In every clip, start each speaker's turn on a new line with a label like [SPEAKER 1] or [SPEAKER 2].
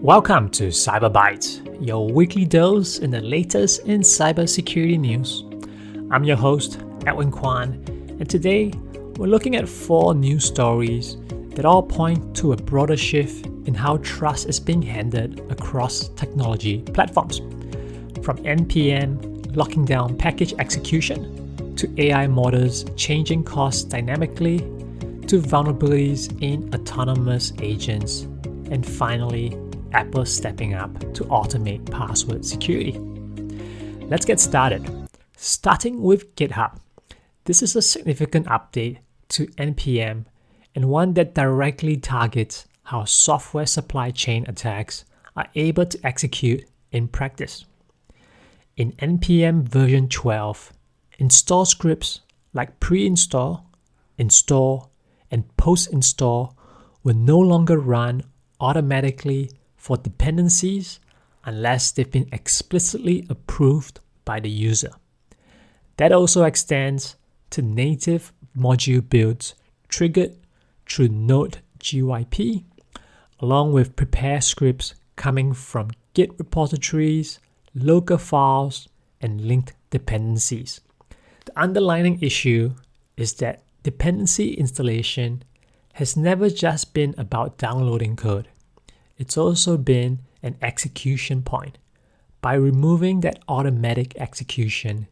[SPEAKER 1] Welcome to Cyber Bytes, your weekly dose in the latest in cybersecurity news. I'm your host, Edwin Kwan, and today we're looking at 4 news stories that all point to a broader shift in how trust is being handled across technology platforms. From NPM locking down package execution, to AI models changing costs dynamically, to vulnerabilities in autonomous agents, and finally, Apple stepping up to automate password security. Let's get started. Starting with GitHub. This is a significant update to NPM and one that directly targets how software supply chain attacks are able to execute in practice. In NPM version 12, install scripts like pre-install, install, and post-install will no longer run automatically for dependencies unless they've been explicitly approved by the user. That also extends to native module builds triggered through Node GYP, along with prepare scripts coming from Git repositories, local files, and linked dependencies. The underlying issue is that dependency installation has never just been about downloading code. It's also been an execution point. By removing that automatic execution,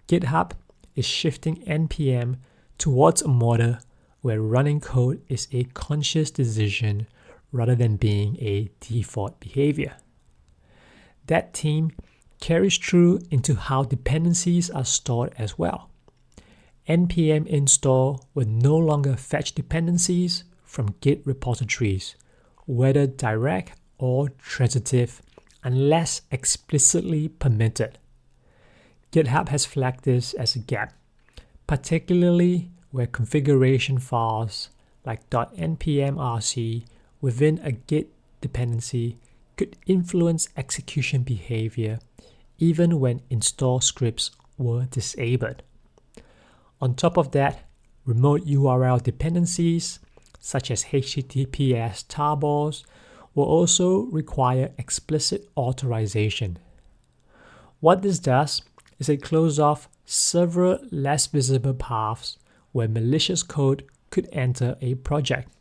[SPEAKER 1] GitHub is shifting NPM towards a model where running code is a conscious decision rather than being a default behavior. That theme carries through into how dependencies are stored as well. NPM install will no longer fetch dependencies from Git repositories, whether direct or transitive, unless explicitly permitted. GitHub has flagged this as a gap, particularly where configuration files like .npm-rc within a Git dependency could influence execution behavior even when install scripts were disabled. On top of that, remote URL dependencies such as HTTPS tarbals will also require explicit authorization. What this does is it closes off several less visible paths where malicious code could enter a project,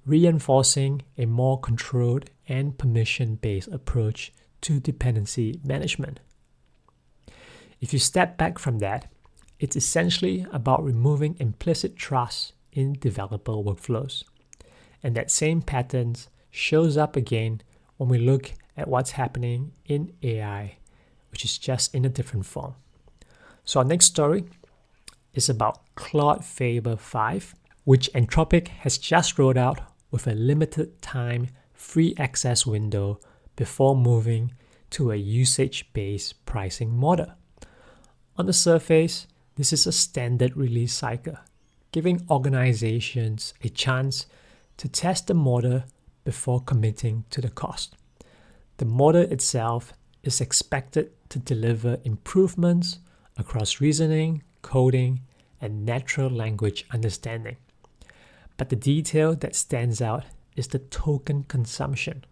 [SPEAKER 1] reinforcing a more controlled and permission-based approach to dependency management. If you step back from that, it's essentially about removing implicit trust in developer workflows. And that same pattern shows up again when we look at what's happening in AI, which is just in a different form. So our next story is about Claude Faber 5, which Anthropic has just rolled out with a limited time free access window before moving to a usage-based pricing model. On the surface, this is a standard release cycle, giving organizations a chance to test the model before committing to the cost. The model itself is expected to deliver improvements across reasoning, coding, and natural language understanding. But the detail that stands out is the token consumption.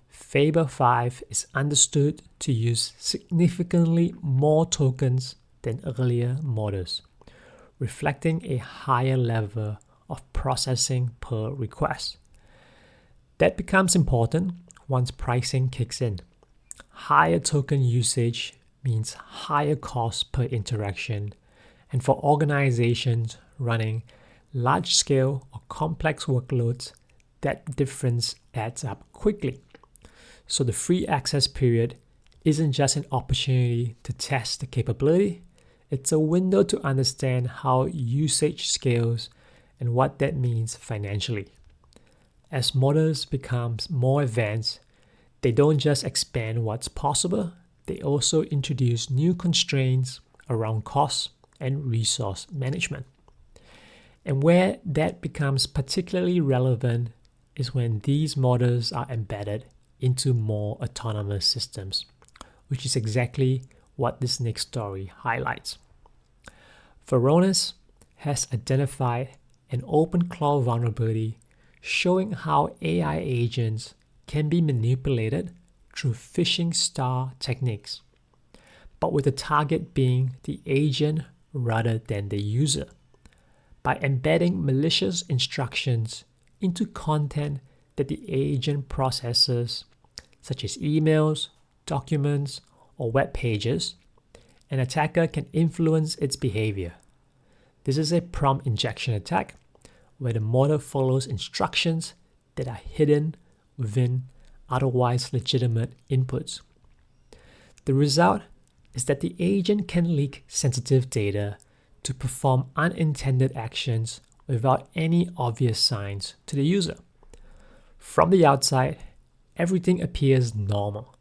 [SPEAKER 1] Faber 5 is understood to use significantly more tokens than earlier models, reflecting a higher level of processing per request. That becomes important once pricing kicks in. Higher token usage means higher cost per interaction, and for organizations running large-scale or complex workloads, that difference adds up quickly. So the free access period isn't just an opportunity to test the capability, it's a window to understand how usage scales and what that means financially. As models become more advanced, they don't just expand what's possible, they also introduce new constraints around cost and resource management. And where that becomes particularly relevant is when these models are embedded into more autonomous systems, which is exactly what this next story highlights. Varonis has identified an OpenClaw vulnerability showing how AI agents can be manipulated through phishing style techniques, but with the target being the agent rather than the user. By embedding malicious instructions into content that the agent processes, such as emails, documents, or web pages, an attacker can influence its behavior. This is a prompt injection attack, where the model follows instructions that are hidden within otherwise legitimate inputs. The result is that the agent can leak sensitive data to perform unintended actions without any obvious signs to the user. From the outside, everything appears normal,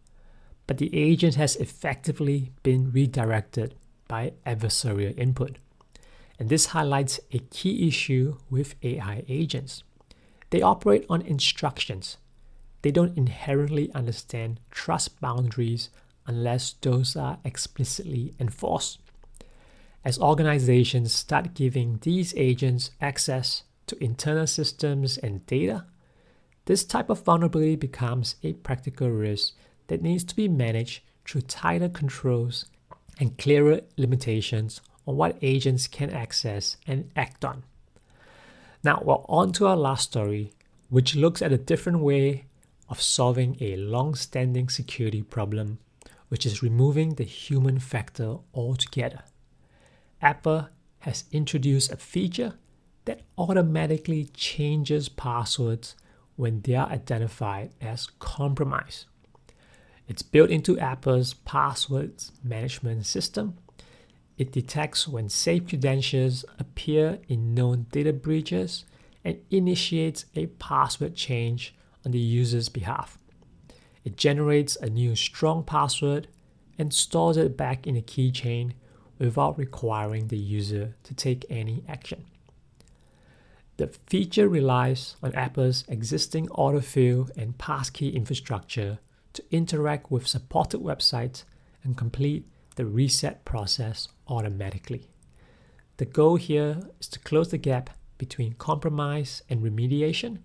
[SPEAKER 1] but the agent has effectively been redirected by adversarial input. And this highlights a key issue with AI agents. They operate on instructions. They don't inherently understand trust boundaries unless those are explicitly enforced. As organizations start giving these agents access to internal systems and data, this type of vulnerability becomes a practical risk that needs to be managed through tighter controls and clearer limitations on what agents can access and act on. Now we're on to our last story, which looks at a different way of solving a long-standing security problem, which is removing the human factor altogether. Apple has introduced a feature that automatically changes passwords when they are identified as compromised. It's built into Apple's passwords management system. It detects when safe credentials appear in known data breaches and initiates a password change on the user's behalf. It generates a new strong password and stores it back in a keychain without requiring the user to take any action. The feature relies on Apple's existing autofill and passkey infrastructure to interact with supported websites and complete the reset process automatically. The goal here is to close the gap between compromise and remediation,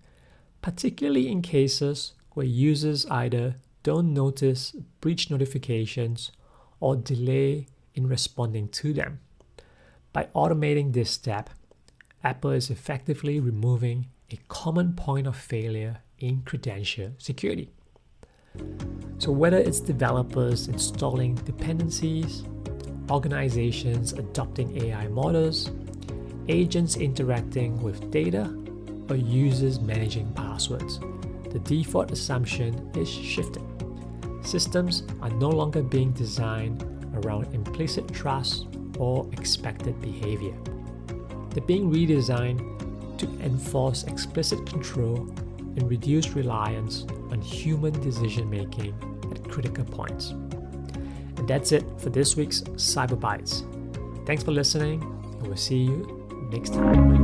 [SPEAKER 1] particularly in cases where users either don't notice breach notifications or delay in responding to them. By automating this step, Apple is effectively removing a common point of failure in credential security. So whether it's developers installing dependencies, organizations adopting AI models, agents interacting with data, or users managing passwords, the default assumption is shifting. Systems are no longer being designed around implicit trust or expected behavior. They're being redesigned to enforce explicit control and reduce reliance on human decision-making at critical points. And that's it for this week's Cyber Bytes. Thanks for listening, and we'll see you next time.